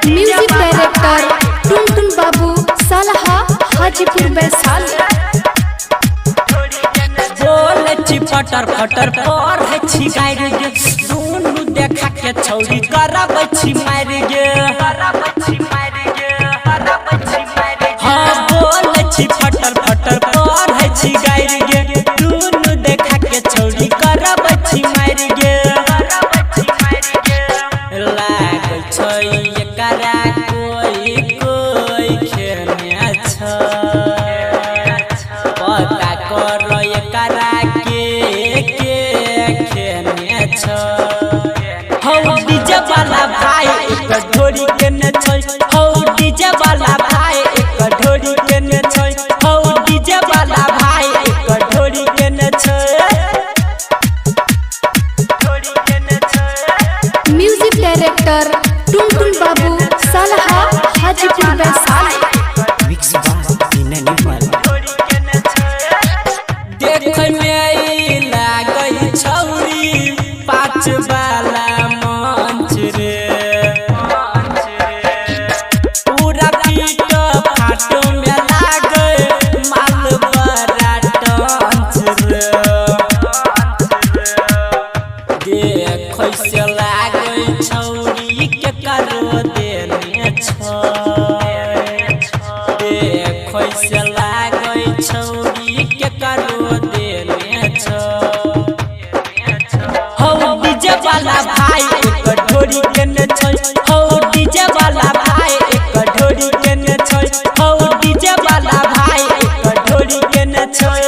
Music director Tuntun Babu सालहा हाजीपुर वैशाली। फटर फटर पर है छी गायर गे दुनु देखा के छौरी करब छी मार गे हां बोल छी फटर फटर पर है छी गायर गे दुनु देखा के छौरी करब छी मार गे लाग छै एकरा कोई कोई खेने छ पता कर एकरा हौ डीजे वाला भाई एक ढोरी के न छै हौ डीजे वाला भाई एक ढोरी के न छै हौ डीजे वाला भाई एक ढोरी के न छै म्यूजिक डायरेक्टर टुनटुन बाबू सालहा हाजीपुर वैशाली। मिक्स बाय इन एनिमल देख में लागई छौरी पाँच वाला मंच रे पूरा पीट फाटो में लागे माल बड़ा टंच रे देख से लागे छौरी के करो देने छ देख से लागे छौरी के करो देने छ डीजे वाला भाई एक ढोरी के न छै हौ डीजे वाला भाई एक ढोरी के न छै हौ डीजे वाला भाई एक ढोरी के न छै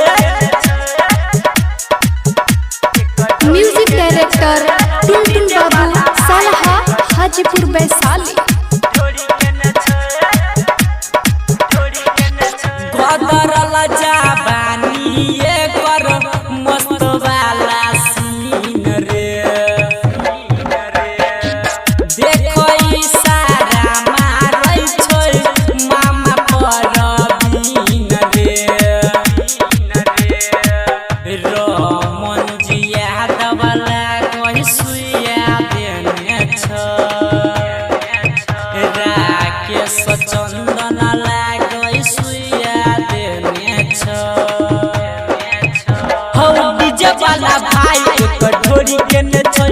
म्यूजिक डायरेक्टर टुनटुन बाबू सालहा हाजीपुर वैशाली। गदरल जाबानी एकर मस्त वाला सीन रे देखो इशारा मारै छै मामा परवीन रे रमन जिया दबला कोई सुइया देने छ राकेश चंदन लागै सुइया देने छ हौ डीजे वाला भाई एक ढोरी के न छै